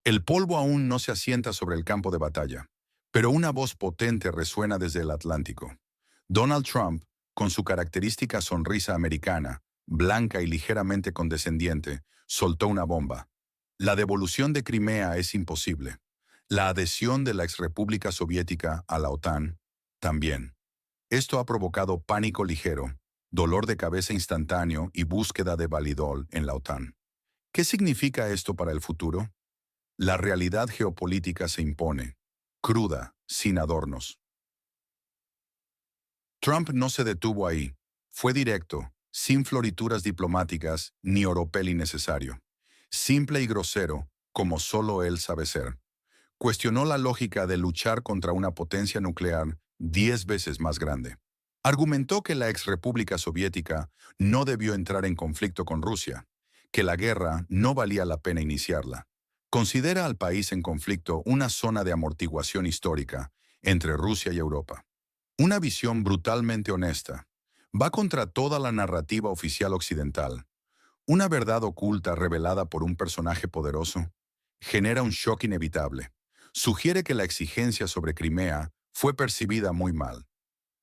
El polvo aún no se asienta sobre el campo de batalla, pero una voz potente resuena desde el Atlántico. Donald Trump, con su característica sonrisa americana, blanca y ligeramente condescendiente, soltó una bomba. La devolución de Crimea es imposible. La adhesión de la exrepública soviética a la OTAN, también. Esto ha provocado pánico ligero, dolor de cabeza instantáneo y búsqueda de validol en la OTAN. ¿Qué significa esto para el futuro? La realidad geopolítica se impone, cruda, sin adornos. Trump no se detuvo ahí. Fue directo, sin florituras diplomáticas ni oropel innecesario. Simple y grosero, como solo él sabe ser. Cuestionó la lógica de luchar contra una potencia nuclear 10 veces más grande. Argumentó que la exrepública soviética no debió entrar en conflicto con Rusia, que la guerra no valía la pena iniciarla. Considera al país en conflicto una zona de amortiguación histórica entre Rusia y Europa. Una visión brutalmente honesta. Va contra toda la narrativa oficial occidental. Una verdad oculta revelada por un personaje poderoso genera un shock inevitable. Sugiere que la exigencia sobre Crimea fue percibida muy mal.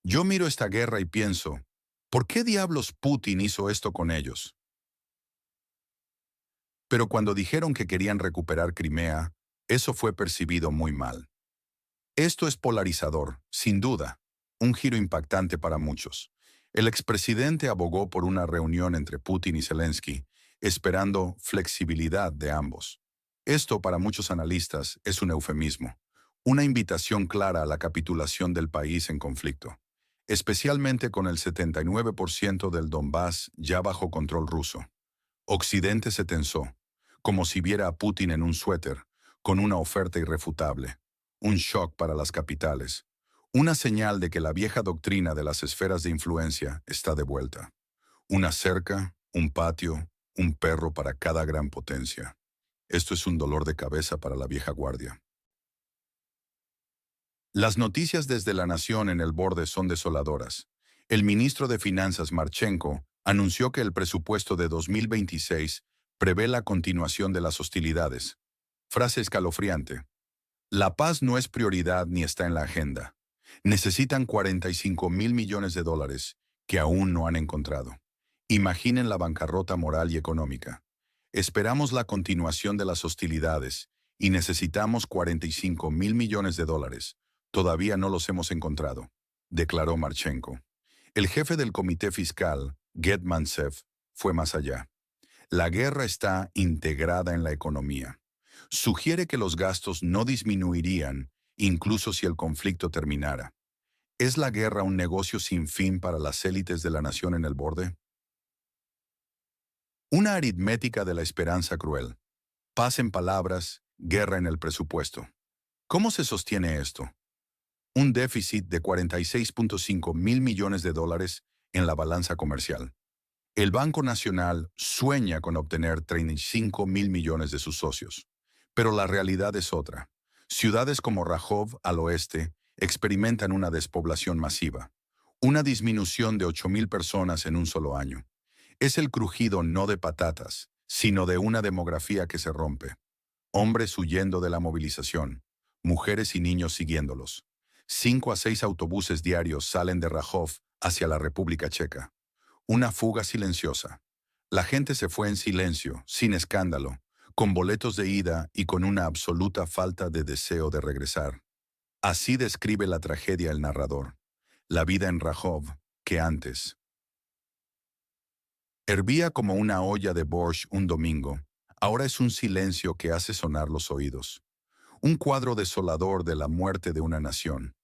Yo miro esta guerra y pienso, ¿por qué diablos Putin hizo esto con ellos? Pero cuando dijeron que querían recuperar Crimea, eso fue percibido muy mal. Esto es polarizador, sin duda, un giro impactante para muchos. El expresidente abogó por una reunión entre Putin y Zelensky, esperando flexibilidad de ambos. Esto, para muchos analistas, es un eufemismo, una invitación clara a la capitulación del país en conflicto, especialmente con el 79% del Donbass ya bajo control ruso. Occidente se tensó, como si viera a Putin en un suéter, con una oferta irrefutable. Un shock para las capitales. Una señal de que la vieja doctrina de las esferas de influencia está de vuelta. Una cerca, un patio, un perro para cada gran potencia. Esto es un dolor de cabeza para la vieja guardia. Las noticias desde la nación en el borde son desoladoras. El ministro de Finanzas Marchenko anunció que el presupuesto de 2026 prevé la continuación de las hostilidades. Frase escalofriante. La paz no es prioridad ni está en la agenda. Necesitan 45.000 millones de dólares que aún no han encontrado. Imaginen la bancarrota moral y económica. Esperamos la continuación de las hostilidades y necesitamos 45.000 millones de dólares. Todavía no los hemos encontrado, declaró Marchenko. El jefe del comité fiscal, Getmantsev, fue más allá. La guerra está integrada en la economía. Sugiere que los gastos no disminuirían incluso si el conflicto terminara. ¿Es la guerra un negocio sin fin para las élites de la nación en el borde? Una aritmética de la esperanza cruel. Paz en palabras, guerra en el presupuesto. ¿Cómo se sostiene esto? Un déficit de 46.5 mil millones de dólares en la balanza comercial. El Banco Nacional sueña con obtener 35 mil millones de sus socios. Pero la realidad es otra. Ciudades como Rajov, al oeste, experimentan una despoblación masiva. Una disminución de 8.000 personas en un solo año. Es el crujido no de patatas, sino de una demografía que se rompe. Hombres huyendo de la movilización, mujeres y niños siguiéndolos. 5 a 6 autobuses diarios salen de Rajov hacia la República Checa. Una fuga silenciosa. La gente se fue en silencio, sin escándalo, con boletos de ida y con una absoluta falta de deseo de regresar. Así describe la tragedia el narrador. La vida en Rajov, que antes hervía como una olla de borscht un domingo, ahora es un silencio que hace sonar los oídos. Un cuadro desolador de la muerte de una nación.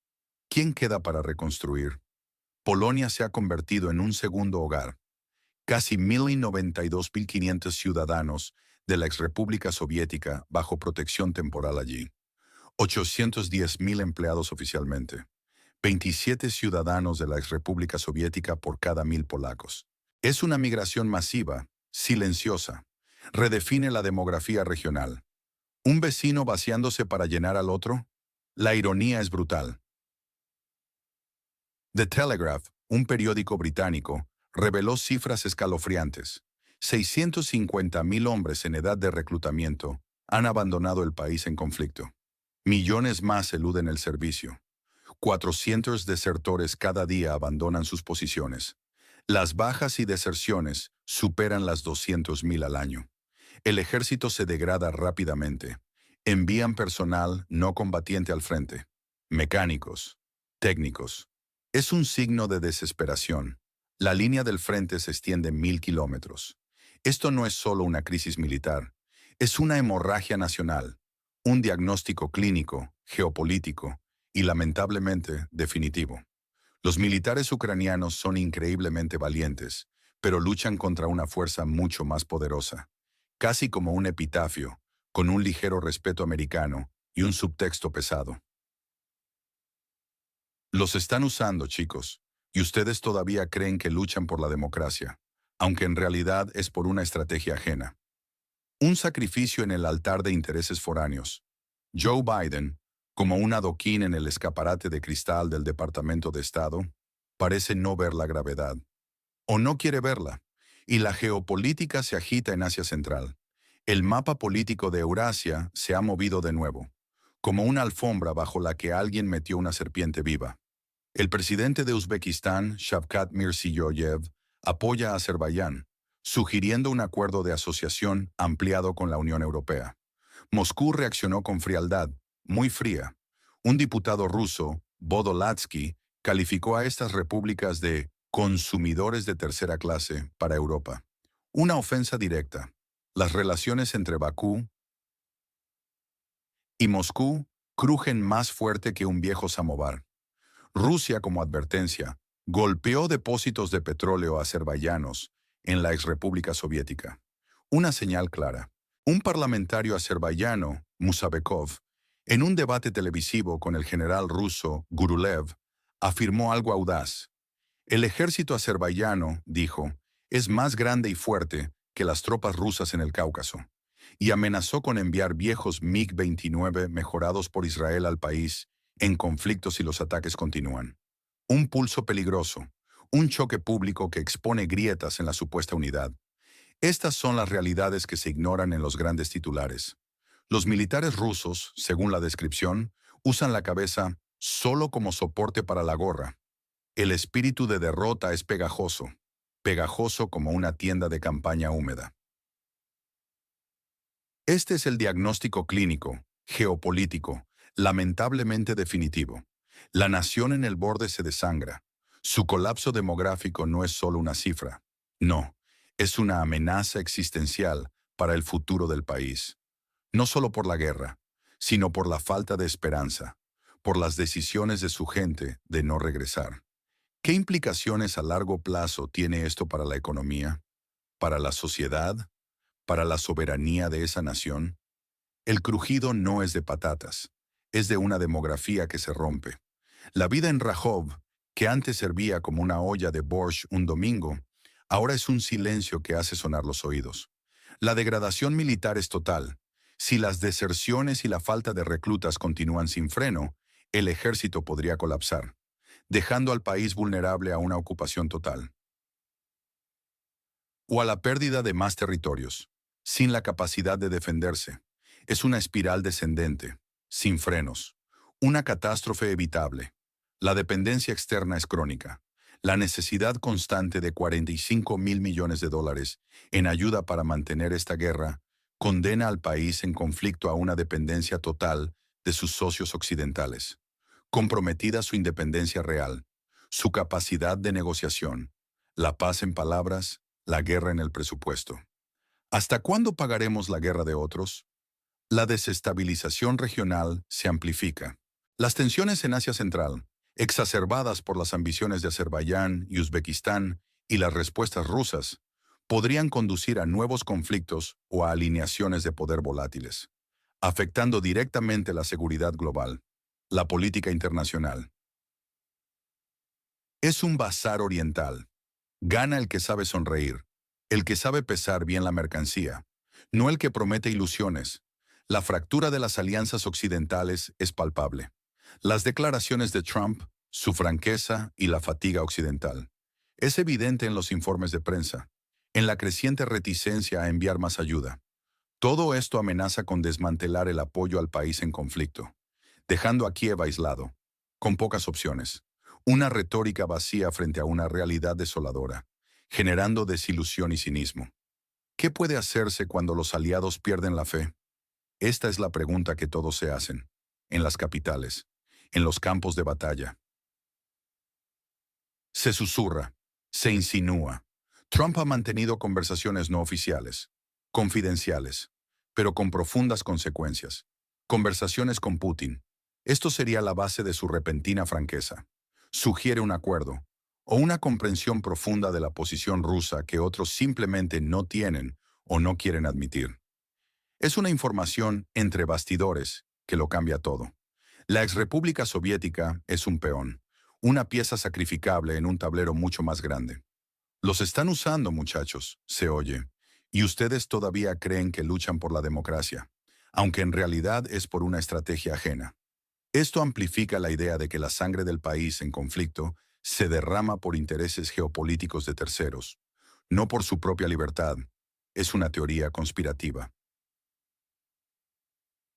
¿Quién queda para reconstruir? Polonia se ha convertido en un segundo hogar. Casi 1.092.500 ciudadanos de la exrepública soviética bajo protección temporal allí. 810.000 empleados oficialmente. 27 ciudadanos de la exrepública soviética por cada 1.000 polacos. Es una migración masiva, silenciosa. Redefine la demografía regional. ¿Un vecino vaciándose para llenar al otro? La ironía es brutal. The Telegraph, un periódico británico, reveló cifras escalofriantes. 650.000 hombres en edad de reclutamiento han abandonado el país en conflicto. Millones más eluden el servicio. 400 desertores cada día abandonan sus posiciones. Las bajas y deserciones superan las 200.000 al año. El ejército se degrada rápidamente. Envían personal no combatiente al frente. Mecánicos, técnicos. Es un signo de desesperación. La línea del frente se extiende 1.000 kilómetros. Esto no es solo una crisis militar, es una hemorragia nacional, un diagnóstico clínico, geopolítico y lamentablemente definitivo. Los militares ucranianos son increíblemente valientes, pero luchan contra una fuerza mucho más poderosa, casi como un epitafio, con un ligero respeto americano y un subtexto pesado. Los están usando, chicos, y ustedes todavía creen que luchan por la democracia, aunque en realidad es por una estrategia ajena. Un sacrificio en el altar de intereses foráneos. Joe Biden, como un adoquín en el escaparate de cristal del Departamento de Estado, parece no ver la gravedad. O no quiere verla. Y la geopolítica se agita en Asia Central. El mapa político de Eurasia se ha movido de nuevo, como una alfombra bajo la que alguien metió una serpiente viva. El presidente de Uzbekistán, Shavkat Mirziyoyev, apoya a Azerbaiyán, sugiriendo un acuerdo de asociación ampliado con la Unión Europea. Moscú reaccionó con frialdad, muy fría. Un diputado ruso, Vodolatsky, calificó a estas repúblicas de consumidores de tercera clase para Europa. Una ofensa directa. Las relaciones entre Bakú y Moscú crujen más fuerte que un viejo samovar. Rusia, como advertencia, golpeó depósitos de petróleo azerbaiyanos en la exrepública soviética. Una señal clara. Un parlamentario azerbaiyano, Musabekov, en un debate televisivo con el general ruso Gurulev, afirmó algo audaz. El ejército azerbaiyano, dijo, es más grande y fuerte que las tropas rusas en el Cáucaso, y amenazó con enviar viejos MiG-29 mejorados por Israel al país en conflicto si los ataques continúan. Un pulso peligroso, un choque público que expone grietas en la supuesta unidad. Estas son las realidades que se ignoran en los grandes titulares. Los militares rusos, según la descripción, usan la cabeza solo como soporte para la gorra. El espíritu de derrota es pegajoso, pegajoso como una tienda de campaña húmeda. Este es el diagnóstico clínico, geopolítico, lamentablemente definitivo. La nación en el borde se desangra. Su colapso demográfico no es solo una cifra. No, es una amenaza existencial para el futuro del país. No solo por la guerra, sino por la falta de esperanza, por las decisiones de su gente de no regresar. ¿Qué implicaciones a largo plazo tiene esto para la economía, para la sociedad, para la soberanía de esa nación? El crujido no es de patatas, es de una demografía que se rompe. La vida en Rajov, que antes servía como una olla de borscht un domingo, ahora es un silencio que hace sonar los oídos. La degradación militar es total. Si las deserciones y la falta de reclutas continúan sin freno, el ejército podría colapsar, dejando al país vulnerable a una ocupación total. O a la pérdida de más territorios, sin la capacidad de defenderse. Es una espiral descendente, sin frenos. Una catástrofe evitable. La dependencia externa es crónica. La necesidad constante de 45.000 millones de dólares en ayuda para mantener esta guerra condena al país en conflicto a una dependencia total de sus socios occidentales. Comprometida su independencia real, su capacidad de negociación, la paz en palabras, la guerra en el presupuesto. ¿Hasta cuándo pagaremos la guerra de otros? La desestabilización regional se amplifica. Las tensiones en Asia Central, exacerbadas por las ambiciones de Azerbaiyán y Uzbekistán y las respuestas rusas, podrían conducir a nuevos conflictos o a alineaciones de poder volátiles, afectando directamente la seguridad global, la política internacional. Es un bazar oriental. Gana el que sabe sonreír, el que sabe pesar bien la mercancía, no el que promete ilusiones. La fractura de las alianzas occidentales es palpable. Las declaraciones de Trump, su franqueza y la fatiga occidental. Es evidente en los informes de prensa, en la creciente reticencia a enviar más ayuda. Todo esto amenaza con desmantelar el apoyo al país en conflicto, dejando a Kiev aislado, con pocas opciones. Una retórica vacía frente a una realidad desoladora, generando desilusión y cinismo. ¿Qué puede hacerse cuando los aliados pierden la fe? Esta es la pregunta que todos se hacen, en las capitales, en los campos de batalla. Se susurra, se insinúa. Trump ha mantenido conversaciones no oficiales, confidenciales, pero con profundas consecuencias. Conversaciones con Putin. Esto sería la base de su repentina franqueza. Sugiere un acuerdo, o una comprensión profunda de la posición rusa que otros simplemente no tienen o no quieren admitir. Es una información entre bastidores que lo cambia todo. La exrepública soviética es un peón, una pieza sacrificable en un tablero mucho más grande. Los están usando, muchachos, se oye, y ustedes todavía creen que luchan por la democracia, aunque en realidad es por una estrategia ajena. Esto amplifica la idea de que la sangre del país en conflicto se derrama por intereses geopolíticos de terceros, no por su propia libertad. Es una teoría conspirativa,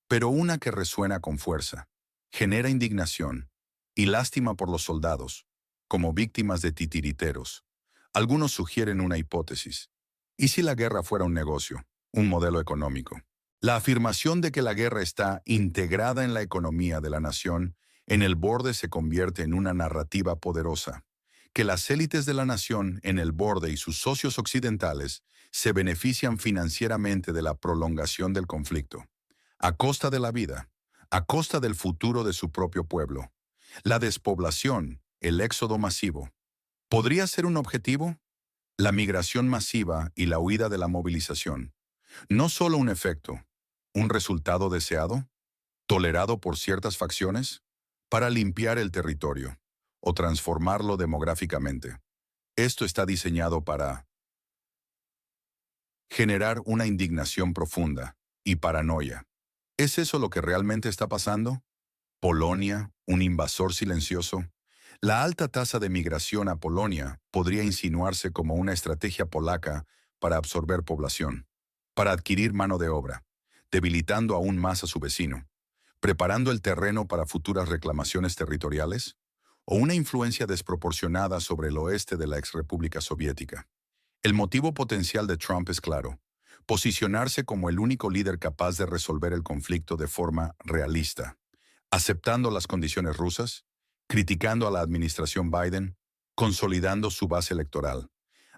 pero una que resuena con fuerza, genera indignación y lástima por los soldados, como víctimas de titiriteros. Algunos sugieren una hipótesis. ¿Y si la guerra fuera un negocio, un modelo económico? La afirmación de que la guerra está integrada en la economía de la nación en el borde se convierte en una narrativa poderosa, que las élites de la nación en el borde y sus socios occidentales se benefician financieramente de la prolongación del conflicto, a costa de la vida, a costa del futuro de su propio pueblo. La despoblación, el éxodo masivo, ¿podría ser un objetivo? La migración masiva y la huida de la movilización. No solo un efecto, un resultado deseado, tolerado por ciertas facciones, para limpiar el territorio o transformarlo demográficamente. Esto está diseñado para generar una indignación profunda y paranoia. ¿Es eso lo que realmente está pasando? ¿Polonia, un invasor silencioso? La alta tasa de migración a Polonia podría insinuarse como una estrategia polaca para absorber población, para adquirir mano de obra, debilitando aún más a su vecino, preparando el terreno para futuras reclamaciones territoriales, o una influencia desproporcionada sobre el oeste de la exrepública soviética. El motivo potencial de Trump es claro: posicionarse como el único líder capaz de resolver el conflicto de forma realista, aceptando las condiciones rusas, criticando a la administración Biden, consolidando su base electoral,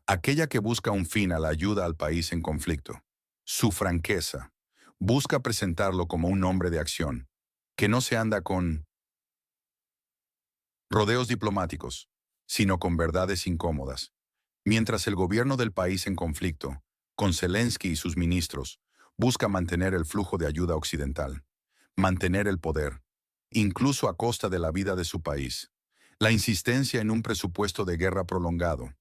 aquella que busca un fin a la ayuda al país en conflicto. Su franqueza busca presentarlo como un hombre de acción, que no se anda con rodeos diplomáticos, sino con verdades incómodas. Mientras el gobierno del país en conflicto, con Zelensky y sus ministros, busca mantener el flujo de ayuda occidental, mantener el poder, incluso a costa de la vida de su país. La insistencia en un presupuesto de guerra prolongado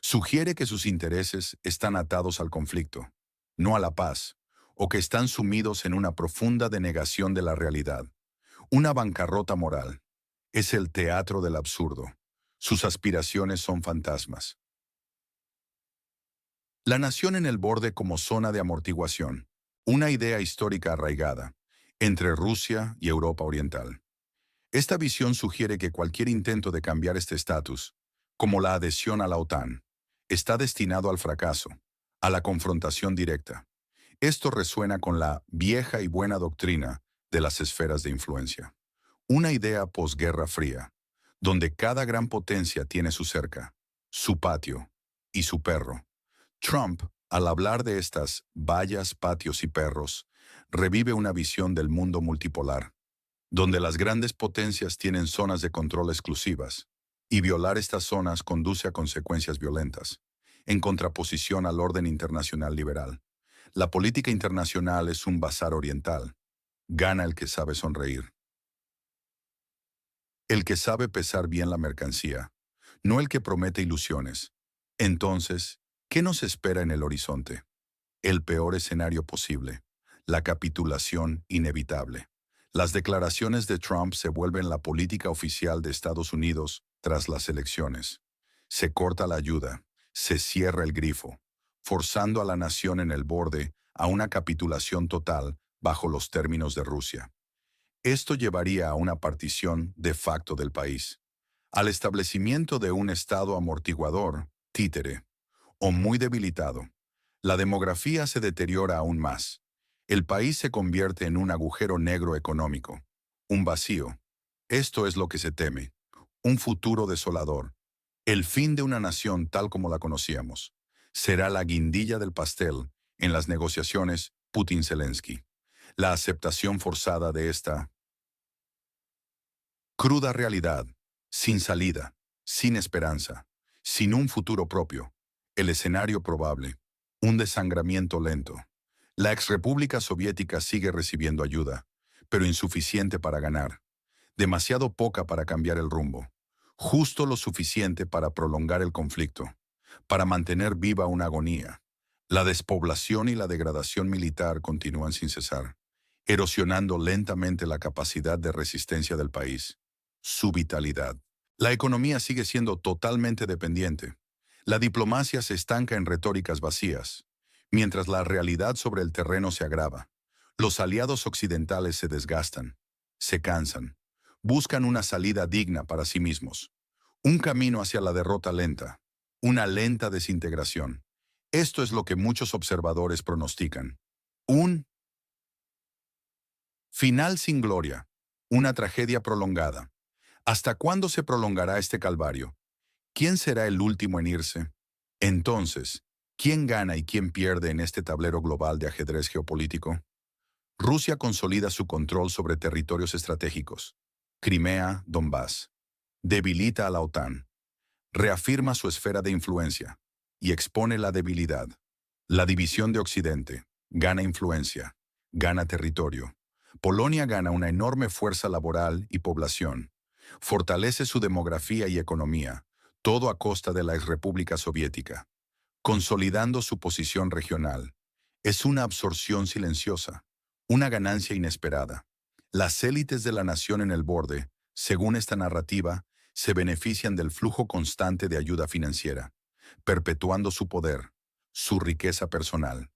sugiere que sus intereses están atados al conflicto, no a la paz, o que están sumidos en una profunda denegación de la realidad. Una bancarrota moral. Es el teatro del absurdo. Sus aspiraciones son fantasmas. La nación en el borde como zona de amortiguación. Una idea histórica arraigada entre Rusia y Europa Oriental. Esta visión sugiere que cualquier intento de cambiar este estatus, como la adhesión a la OTAN, está destinado al fracaso, a la confrontación directa. Esto resuena con la vieja y buena doctrina de las esferas de influencia. Una idea posguerra fría, donde cada gran potencia tiene su cerca, su patio y su perro. Trump, al hablar de estas vallas, patios y perros, revive una visión del mundo multipolar, donde las grandes potencias tienen zonas de control exclusivas, y violar estas zonas conduce a consecuencias violentas, en contraposición al orden internacional liberal. La política internacional es un bazar oriental. Gana el que sabe sonreír. El que sabe pesar bien la mercancía, no el que promete ilusiones. Entonces, ¿qué nos espera en el horizonte? El peor escenario posible, la capitulación inevitable. Las declaraciones de Trump se vuelven la política oficial de Estados Unidos tras las elecciones. Se corta la ayuda, se cierra el grifo, forzando a la nación en el borde a una capitulación total bajo los términos de Rusia. Esto llevaría a una partición de facto del país, al establecimiento de un Estado amortiguador, títere, o muy debilitado. La demografía se deteriora aún más. El país se convierte en un agujero negro económico, un vacío. Esto es lo que se teme, un futuro desolador. El fin de una nación tal como la conocíamos será la guindilla del pastel en las negociaciones Putin-Zelensky. La aceptación forzada de esta cruda realidad, sin salida, sin esperanza, sin un futuro propio. El escenario probable, un desangramiento lento. La exrepública soviética sigue recibiendo ayuda, pero insuficiente para ganar. Demasiado poca para cambiar el rumbo. Justo lo suficiente para prolongar el conflicto, para mantener viva una agonía. La despoblación y la degradación militar continúan sin cesar, erosionando lentamente la capacidad de resistencia del país, su vitalidad. La economía sigue siendo totalmente dependiente. La diplomacia se estanca en retóricas vacías, mientras la realidad sobre el terreno se agrava. Los aliados occidentales se desgastan, se cansan, buscan una salida digna para sí mismos, un camino hacia la derrota lenta, una lenta desintegración. Esto es lo que muchos observadores pronostican. Un final sin gloria, una tragedia prolongada. ¿Hasta cuándo se prolongará este calvario? ¿Quién será el último en irse? Entonces, ¿quién gana y quién pierde en este tablero global de ajedrez geopolítico? Rusia consolida su control sobre territorios estratégicos. Crimea, Donbass. Debilita a la OTAN. Reafirma su esfera de influencia y expone la debilidad. La división de Occidente gana influencia, gana territorio. Polonia gana una enorme fuerza laboral y población. Fortalece su demografía y economía, todo a costa de la exrepública soviética, consolidando su posición regional. Es una absorción silenciosa, una ganancia inesperada. Las élites de la nación en el borde, según esta narrativa, se benefician del flujo constante de ayuda financiera, perpetuando su poder, su riqueza personal.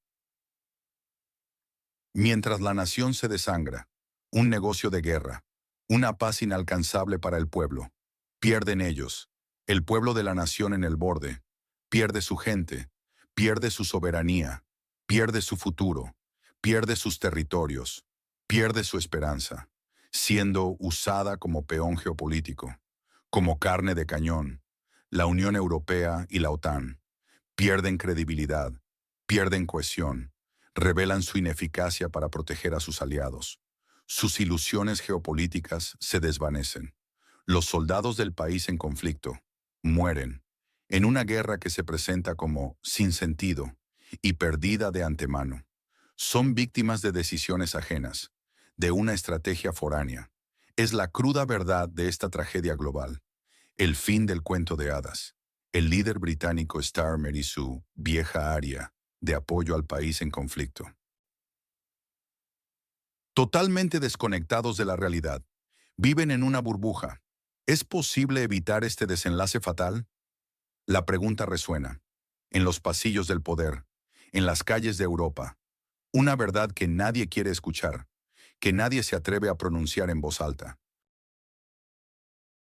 Mientras la nación se desangra, un negocio de guerra, una paz inalcanzable para el pueblo, pierden ellos, el pueblo de la nación en el borde, pierde su gente, pierde su soberanía, pierde su futuro, pierde sus territorios, pierde su esperanza, siendo usada como peón geopolítico, como carne de cañón. La Unión Europea y la OTAN pierden credibilidad, pierden cohesión, revelan su ineficacia para proteger a sus aliados. Sus ilusiones geopolíticas se desvanecen. Los soldados del país en conflicto mueren en una guerra que se presenta como sin sentido y perdida de antemano. Son víctimas de decisiones ajenas, de una estrategia foránea. Es la cruda verdad de esta tragedia global. El fin del cuento de hadas. El líder británico Starmer y su vieja aria de apoyo al país en conflicto. Totalmente desconectados de la realidad. Viven en una burbuja. ¿Es posible evitar este desenlace fatal? La pregunta resuena. En los pasillos del poder, en las calles de Europa. Una verdad que nadie quiere escuchar, que nadie se atreve a pronunciar en voz alta.